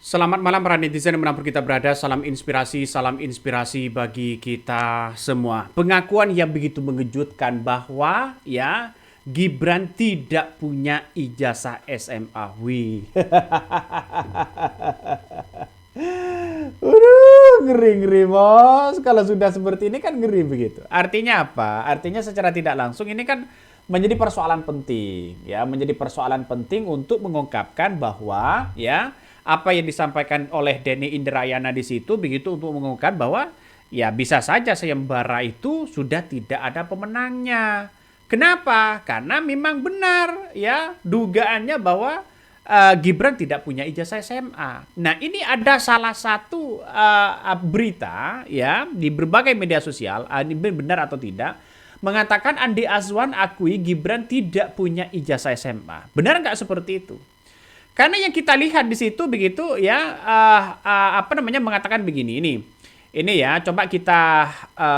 Selamat malam para netizen dimanapun kita berada, salam inspirasi bagi kita semua. Pengakuan yang begitu mengejutkan bahwa ya Gibran tidak punya ijazah SMA. Wih. Ngeri bos. Kalau sudah seperti ini kan ngeri begitu. Artinya apa? Artinya secara tidak langsung ini kan menjadi persoalan penting ya, menjadi persoalan penting untuk mengungkapkan bahwa ya apa yang disampaikan oleh Denny Indrayana di situ begitu untuk mengungkapkan bahwa ya bisa saja sayembara itu sudah tidak ada pemenangnya. Kenapa? Karena memang benar ya dugaannya bahwa Gibran tidak punya ijazah SMA. Nah, ini ada salah satu berita ya di berbagai media sosial, ini benar atau tidak, mengatakan Andi Azwan akui Gibran tidak punya ijazah SMA. Benar nggak seperti itu? Karena yang kita lihat di situ begitu ya mengatakan begini ini ya coba kita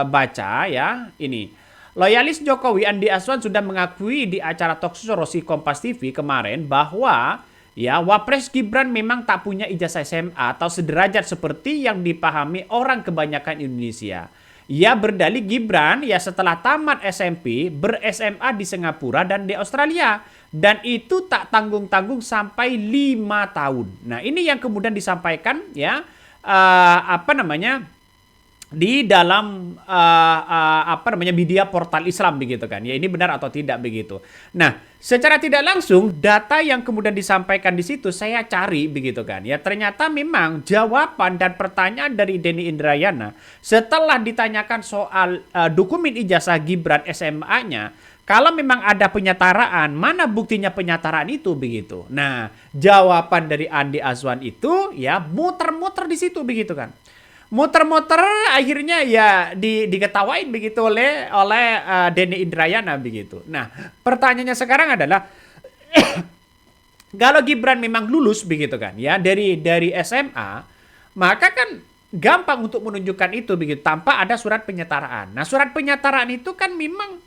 baca ya ini loyalis Jokowi Andi Azwan sudah mengakui di acara talkshow Rosi Kompas TV kemarin bahwa ya Wapres Gibran memang tak punya ijazah SMA atau sederajat seperti yang dipahami orang kebanyakan Indonesia. Ia berdalih Gibran ya setelah tamat SMP ber-SMA di Singapura dan di Australia. Dan itu tak tanggung-tanggung sampai 5 tahun. Nah ini yang kemudian disampaikan ya di dalam media portal Islam begitu kan. Ya ini benar atau tidak begitu. Nah secara tidak langsung data yang kemudian disampaikan di situ saya cari begitu kan. Ya ternyata memang jawaban dan pertanyaan dari Denny Indrayana setelah ditanyakan soal dokumen ijazah Gibran SMA-nya. Kalau memang ada penyetaraan, mana buktinya penyetaraan itu begitu. Nah, jawaban dari Andi Azwan itu ya muter-muter di situ begitu kan. Muter-muter akhirnya ya diketawain begitu oleh Denny Indrayana begitu. Nah, pertanyaannya sekarang adalah kalau Gibran memang lulus begitu kan ya dari SMA, maka kan gampang untuk menunjukkan itu begitu tanpa ada surat penyetaraan. Nah, surat penyetaraan itu kan memang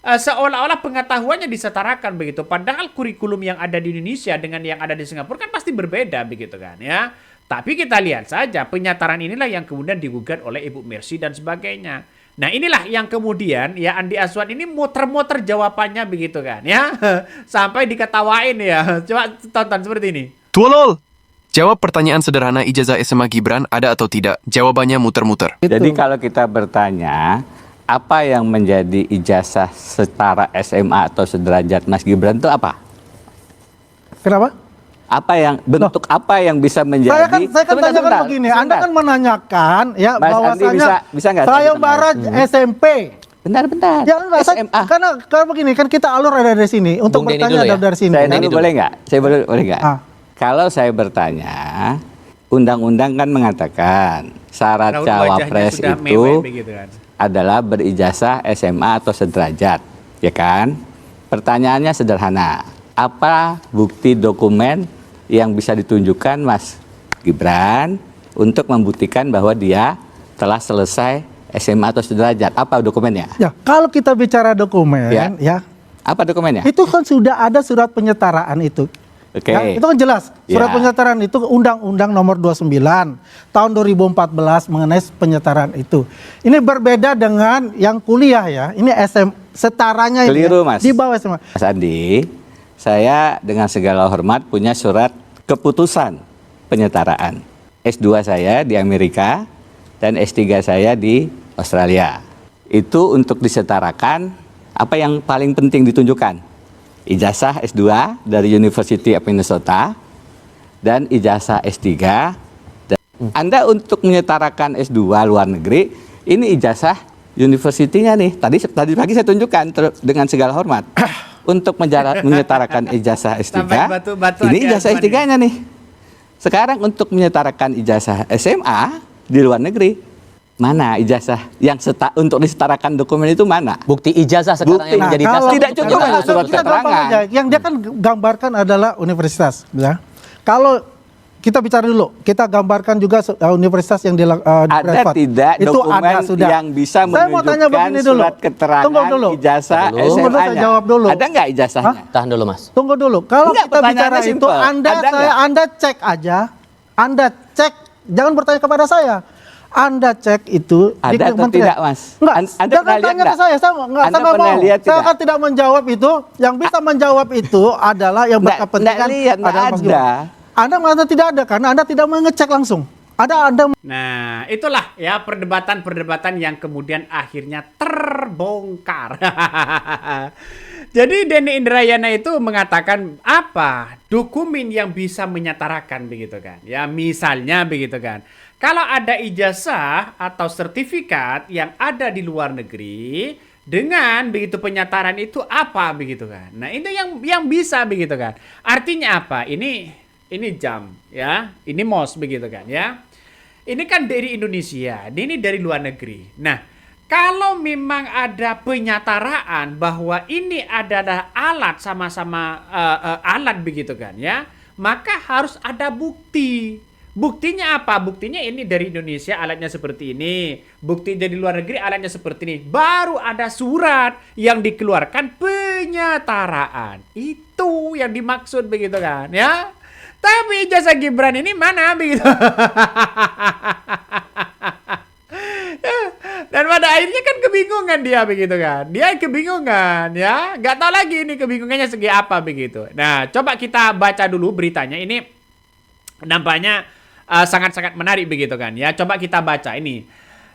seolah-olah pengetahuannya disetarakan begitu. Padahal kurikulum yang ada di Indonesia dengan yang ada di Singapura kan pasti berbeda begitu kan ya. Tapi kita lihat saja penyetaraan inilah yang kemudian digugat oleh Ibu Mercy dan sebagainya. Nah inilah yang kemudian ya Andi Azwan ini muter-muter jawabannya begitu kan ya. Sampai diketawain ya. Coba tonton seperti ini. Tuolol! Jawab pertanyaan sederhana ijazah SMA Gibran ada atau tidak. Jawabannya muter-muter. Jadi kalau kita bertanya apa yang menjadi ijazah setara SMA atau sederajat Mas Gibran itu apa? Kenapa? Apa yang bentuk apa yang bisa menjadi? Saya kan tanyakan begini, Anda kan menanyakan ya Mas Andi bisa nggak sayembara SMP. Bentar. Ya enggak, SMA. Karena begini kan kita alur ada dari sini untuk Bung Denny bertanya dulu ya. dari sini. Saya dulu boleh nggak? Saya boleh nggak? Kalau saya bertanya, undang-undang kan mengatakan syarat cawapres itu adalah berijazah SMA atau sederajat, ya kan? Pertanyaannya sederhana, apa bukti dokumen yang bisa ditunjukkan Mas Gibran untuk membuktikan bahwa dia telah selesai SMA atau sederajat? Apa dokumennya? Ya, kalau kita bicara dokumen, ya apa dokumennya? itu kan sudah ada surat penyetaraan itu. Oke. Ya, itu kan jelas. Surat penyetaraan itu Undang-Undang Nomor 29 tahun 2014 mengenai penyetaraan itu. Ini berbeda dengan yang kuliah ya. Ini setaranya Keliru, Mas. Di bawah SMA. Mas Andi, saya dengan segala hormat punya surat keputusan penyetaraan. S2 saya di Amerika dan S3 saya di Australia. Itu untuk disetarakan apa yang paling penting ditunjukkan. Ijazah S2 dari University of Minnesota dan ijazah S3. Dan Anda untuk menyetarakan S2 luar negeri, ini ijazah universitinya nih. Tadi pagi saya tunjukkan dengan segala hormat. Untuk menyetarakan ijazah S3, ini ijazah S3-nya nih. Sekarang untuk menyetarakan ijazah SMA di luar negeri, mana ijazah yang untuk disetarakan dokumen itu mana? Bukti ijazah sekarang yang menjadi dasar. Tidak cukup hanya surat keterangan. Yang dia kan gambarkan adalah universitas, ya. Kalau kita bicara dulu, kita gambarkan juga universitas yang di ada tidak itu dokumen ada, sudah. yang bisa Saya mau tanya begini menunjukkan dulu. surat keterangan Tunggu dulu. ijazah Tunggu dulu, saya SMA-nya? jawab dulu. Ada nggak ijazahnya? Tahan dulu Mas. Tunggu dulu. Kalau Enggak, kita bicara pertanyaannya itu, simple. Ada Anda cek aja Anda cek, jangan bertanya kepada saya. Anda cek itu Ada di atau Kementerian. tidak, Mas? Enggak, Anda jangan pernah lihat tanya ke enggak? saya Anda nggak pernah mau. lihat Saya tidak? akan tidak menjawab itu. Yang bisa menjawab itu adalah yang Nggak berkepentingan lihat, nggak adalah Mas ada. Gibran. Anda mengatakan tidak ada karena Anda tidak mengecek langsung. Anda Nah, itulah ya perdebatan-perdebatan yang kemudian akhirnya terbongkar. Jadi Denny Indrayana itu mengatakan apa? Dokumen yang bisa menyetarakan begitu kan. Ya, misalnya begitu kan. Kalau ada ijazah atau sertifikat yang ada di luar negeri dengan begitu penyetaran itu apa begitu kan. Nah, itu yang bisa begitu kan. Artinya apa? Ini jam ya. Ini mouse begitu kan ya. Ini kan dari Indonesia, ini dari luar negeri. Nah, kalau memang ada penyataraan bahwa ini adalah alat sama-sama alat begitu kan ya, maka harus ada bukti. Buktinya apa? Buktinya ini dari Indonesia alatnya seperti ini. Bukti dari luar negeri alatnya seperti ini. Baru ada surat yang dikeluarkan penyataraan. Itu yang dimaksud begitu kan ya. Tapi ijazah Gibran ini mana begitu? Dan pada akhirnya kan kebingungan dia begitu kan. Dia kebingungan ya. Gak tahu lagi ini kebingungannya segi apa begitu. Nah, coba kita baca dulu beritanya. Ini nampaknya sangat-sangat menarik begitu kan ya. Coba kita baca ini.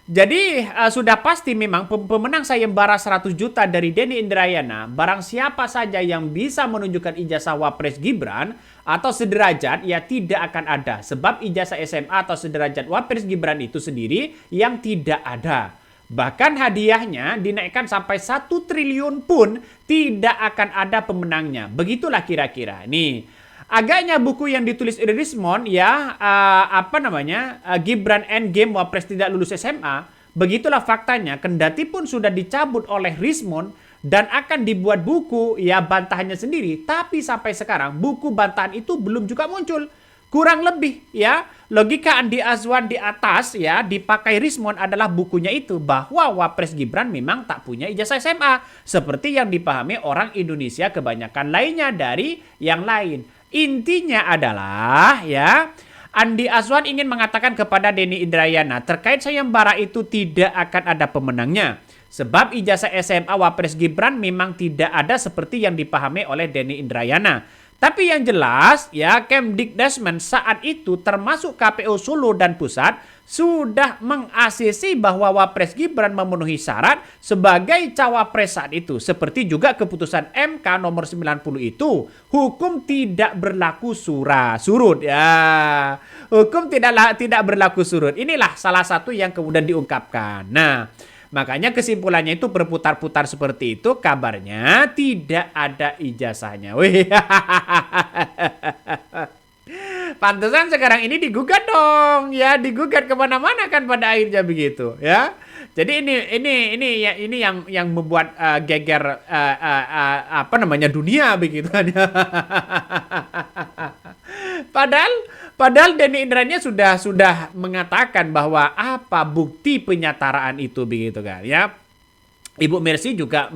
Jadi sudah pasti memang pemenang sayembara 100 juta dari Denny Indrayana, barang siapa saja yang bisa menunjukkan ijazah Wapres Gibran atau sederajat, ya tidak akan ada. Sebab ijazah SMA atau sederajat Wapres Gibran itu sendiri yang tidak ada. Bahkan hadiahnya dinaikkan sampai 1 triliun pun tidak akan ada pemenangnya. Begitulah kira-kira. Nih. Agaknya buku yang ditulis Rismond ya Gibran Endgame Wapres tidak lulus SMA, begitulah faktanya. Kendati pun sudah dicabut oleh Rismond dan akan dibuat buku ya bantahannya sendiri, tapi sampai sekarang buku bantahan itu belum juga muncul. Kurang lebih ya logika Andi Azwan di atas ya dipakai Rismond adalah bukunya itu, bahwa Wapres Gibran memang tak punya ijazah SMA seperti yang dipahami orang Indonesia kebanyakan lainnya dari yang lain. Intinya adalah ya Andi Azwan ingin mengatakan kepada Denny Indrayana terkait sayembara itu tidak akan ada pemenangnya. Sebab ijazah SMA Wapres Gibran memang tidak ada seperti yang dipahami oleh Denny Indrayana. Tapi yang jelas ya Kemdikbudrismen saat itu termasuk KPU Solo dan Pusat sudah meng-ACC bahwa Wapres Gibran memenuhi syarat sebagai cawapres saat itu. Seperti juga keputusan MK nomor 90 itu, hukum tidak berlaku surut ya. Hukum tidak berlaku surut. Inilah salah satu yang kemudian diungkapkan. Nah, makanya kesimpulannya itu berputar-putar seperti itu, kabarnya tidak ada ijazahnya. Wih. Pantesan sekarang ini digugat dong, ya digugat kemana-mana kan pada akhirnya begitu, ya. Jadi ini yang membuat geger dunia begitu. Padahal Denny Indrayana sudah mengatakan bahwa apa bukti penyataraan itu begitu kan, ya. Ibu Mercy juga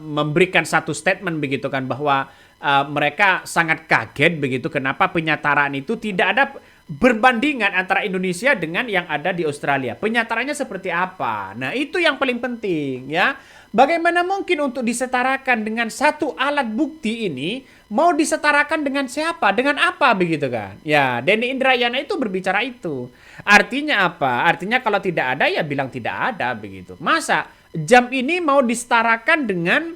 memberikan satu statement begitu kan bahwa mereka sangat kaget begitu kenapa penyataraan itu tidak ada berbandingan antara Indonesia dengan yang ada di Australia. Penyatarannya seperti apa? Nah, itu yang paling penting ya. Bagaimana mungkin untuk disetarakan dengan satu alat bukti ini, mau disetarakan dengan siapa? Dengan apa begitu kan? Ya, Denny Indrayana itu berbicara itu. Artinya apa? Artinya kalau tidak ada ya bilang tidak ada begitu. Masa jam ini mau disetarakan dengan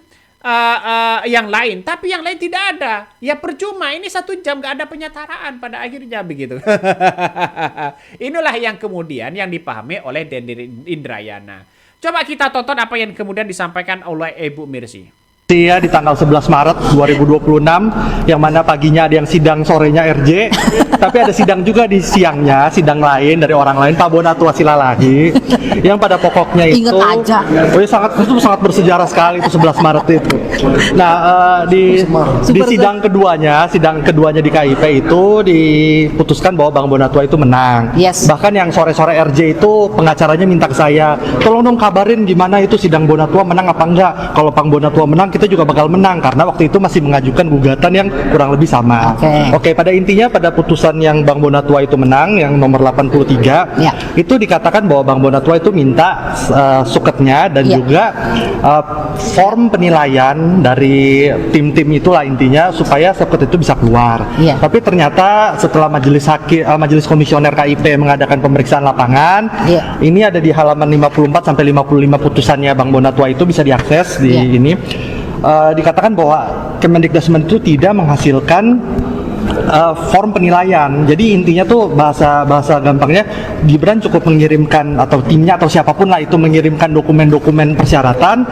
yang lain, tapi yang lain tidak ada, ya percuma. Ini 1 jam gak ada penyataraan pada akhirnya begitu. Inilah yang kemudian yang dipahami oleh Denny Indrayana. Coba kita tonton apa yang kemudian disampaikan oleh Ibu Mercy. Di tanggal 11 Maret 2026 yang mana paginya ada yang sidang, sorenya RJ, tapi ada sidang juga di siangnya, sidang lain dari orang lain, Pak Bonatua Silalahi, yang pada pokoknya itu itu sangat bersejarah sekali itu 11 Maret itu. Nah, di sidang keduanya di KIP itu diputuskan bahwa Bang Bonatua itu menang. Yes. Bahkan yang sore-sore RJ itu pengacaranya minta ke saya, tolong dong kabarin gimana itu sidang Bonatua menang apa enggak. Kalau Bang Bonatua menang kita kita juga bakal menang karena waktu itu masih mengajukan gugatan yang kurang lebih sama. Oke, pada intinya pada putusan yang Bang Bonatua itu menang yang nomor 83 Ya. itu dikatakan bahwa Bang Bonatua itu minta suketnya dan Ya. juga form penilaian dari tim-tim itulah intinya supaya suket itu bisa keluar. Ya. Tapi ternyata setelah majelis komisioner KIP mengadakan pemeriksaan lapangan, Ya. ini ada di halaman 54 sampai 55 putusannya Bang Bonatua itu bisa diakses di Ya. ini. Dikatakan bahwa Kemendikbudrismen itu tidak menghasilkan form penilaian. Jadi intinya tuh bahasa gampangnya Gibran cukup mengirimkan atau timnya atau siapapun lah itu mengirimkan dokumen-dokumen persyaratan,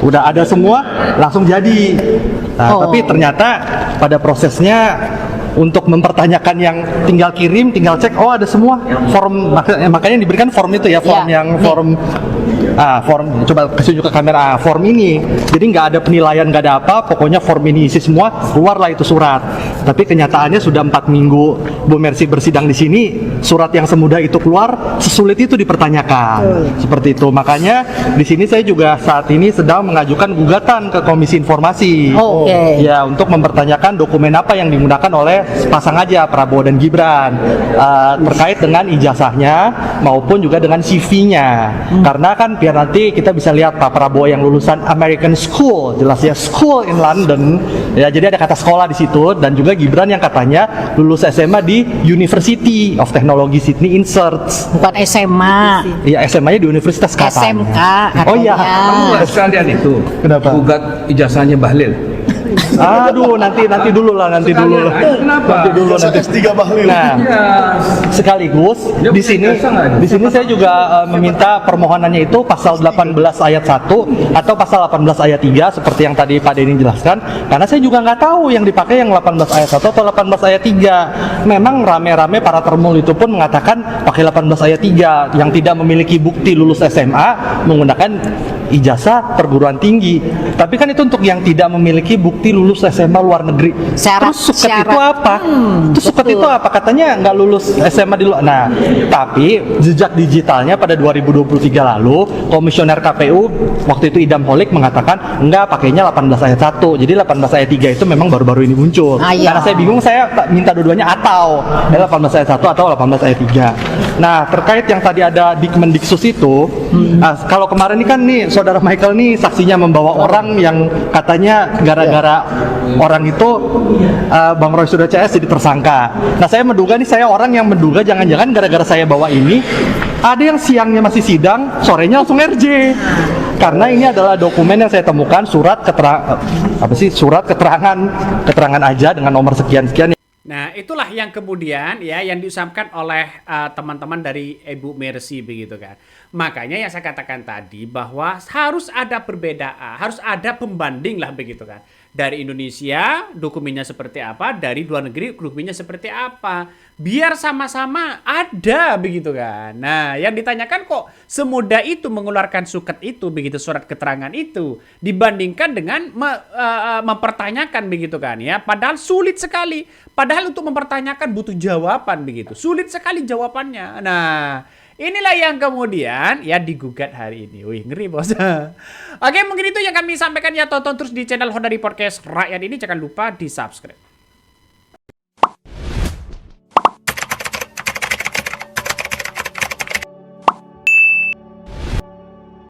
udah ada semua langsung jadi. Nah, tapi ternyata pada prosesnya untuk mempertanyakan yang tinggal kirim, tinggal cek, oh ada semua form, makanya diberikan form itu ya, form yang form form, coba kasih tunjuk ke kamera, form ini. Jadi nggak ada penilaian, nggak ada apa, pokoknya form ini isi semua, keluarlah itu surat. Tapi kenyataannya sudah 4 minggu Bu Mercy bersidang di sini, surat yang semudah itu keluar, sesulit itu dipertanyakan. Seperti itu. Makanya di sini saya juga saat ini sedang mengajukan gugatan ke Komisi Informasi. Ya, untuk mempertanyakan dokumen apa yang digunakan oleh sepasang aja Prabowo dan Gibran terkait dengan ijazahnya maupun juga dengan CV-nya. Karena kan biar nanti kita bisa lihat Pak Prabowo yang lulusan American School, jelas ya, school in London. Ya, jadi ada kata sekolah di situ, dan juga Gibran yang katanya lulus SMA di University of Technology Sydney Inserts. Bukan SMA. Iya, SMA-nya di Universitas katanya. SMK katanya. Oh iya. Kamu nggak sekalian itu Kenapa? gugat ijazahnya Bahlil. Aduh, nanti dulu lah. Kenapa? Nanti dulu nanti. Nah, sekaligus di sini saya juga meminta permohonannya itu pasal 18 ayat 1 atau pasal 18 ayat 3 seperti yang tadi Pak Denny jelaskan, karena saya juga nggak tahu yang dipakai yang 18 ayat 1 atau 18 ayat 3. Memang rame-rame para termul itu pun mengatakan pakai 18 ayat 3 yang tidak memiliki bukti lulus SMA menggunakan ijazah perguruan tinggi. Tapi kan itu untuk yang tidak memiliki bukti lulus SMA luar negeri. Syarat- Terus suket syarat. itu apa? Terus suket itu apa? Katanya nggak lulus SMA di luar. Nah, tapi jejak digitalnya pada 2023 lalu, komisioner KPU waktu itu Idam Holik mengatakan enggak, pakainya 18 ayat 1. Jadi 18 ayat 3 itu memang baru-baru ini muncul. Iya. Karena saya bingung, saya minta dua-duanya atau 18 ayat 1 atau 18 ayat 3. Nah, terkait yang tadi ada Dikmendiksus itu, kalau kemarin ini kan nih Saudara Michael nih saksinya membawa orang yang katanya gara-gara orang itu Bang Roy sudah CS jadi tersangka. Nah, saya menduga nih, saya orang yang menduga jangan-jangan gara-gara saya bawa ini ada yang siangnya masih sidang, sorenya langsung RJ. Karena ini adalah dokumen yang saya temukan, surat keterangan aja dengan nomor sekian-sekian. Nah, itulah yang kemudian ya yang diusahakan oleh teman-teman dari Ibu Mercy begitu kan. Makanya yang saya katakan tadi bahwa harus ada perbedaan, harus ada pembanding lah begitu kan. Dari Indonesia dokumennya seperti apa, dari luar negeri dokumennya seperti apa. Biar sama-sama ada begitu kan. Nah, yang ditanyakan kok semudah itu mengeluarkan suket itu begitu, surat keterangan itu dibandingkan dengan mempertanyakan begitu kan ya. Padahal sulit sekali. Padahal untuk mempertanyakan butuh jawaban begitu. Sulit sekali jawabannya. Nah, inilah yang kemudian ya digugat hari ini. Wih, ngeri bos. Oke, mungkin itu yang kami sampaikan ya. Tonton terus di channel Honda Podcast Rakyat ini. Jangan lupa di subscribe.